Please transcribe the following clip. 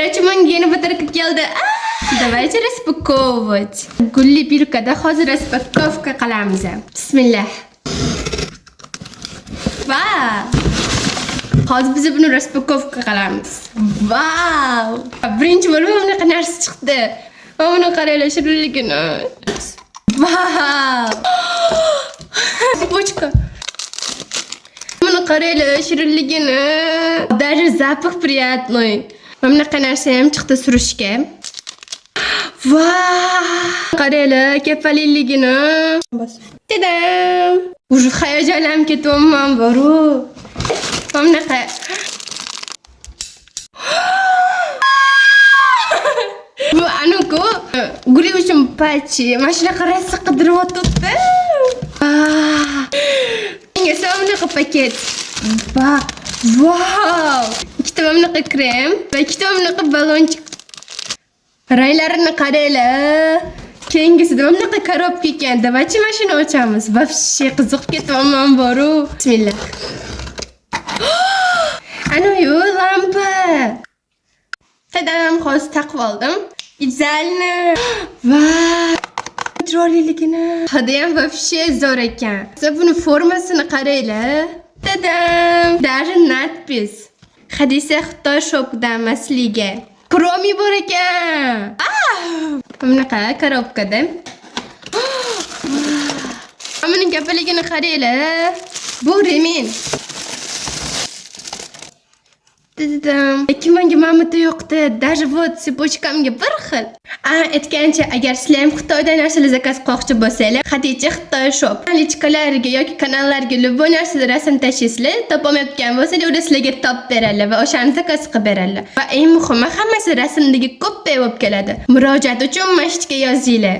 Короче, мангена подарок keldi. Давайте распаковывать. Gulli pilkada hozir распаковка qilamiz. Bismillah. Vau! Hozir biz buni распаковка qilamiz. Vau! Birinchi bo'lib bunaqa narsa chiqdi. Mana qaranglar shirinligini. Vau! Цепочка. Mana qaranglar shirinligini. Даже запах приятный. Bunaqa narsa ham chiqdi surishga. Vau! Qaranglar kafalinligini. Tadam! Уже hayajonlanib ketyapman, boru. Bunaqa. Bu anuku guli uchun patchi. Mana shunaqa rosa qidirib o'tibdi. Menga bunaqa paket. Vau! Ikkita bunaqa krem va ikkita bunaqa balonchik. Ranglarini qaranglar. Keyingisida bunaqa korobka ekan. Давайте mashina ochamiz. Вообще qiziqib ketyapman, boru. Bismillah. Ana yu lampa. Tadam, hozir taqib oldim. Idealni. Vau! Trolliligini. Hadayam вообще zo'r ekan. Siz buni formasini qaranglar. Tadam! Даже надпись. Hadisa Xitoy shopdan masliga. Promi bor ekan. Bunaqa korobkada. Buning kapaligini qaranglar. Bu remen. Kimanga mamata yo'qdi. Даже вот цепочкамga bir xil. Aytgancha, agar sizlar ham Xitoydan narsalar zakaz qilmoqchi bo'lsanglar, Xadicha Xitoy shop lichkalariga yoki kanallarga любой narsalar rasm tashlaysizlar, topolmayotgan bo'lsangiz, ular sizlarga topib beradilar va o'shani zakaz qilib beradilar. Va eng muhimi, hammasi rasmdagi kopiya bo'lib keladi. Murojaat uchun mashitga yozinglar.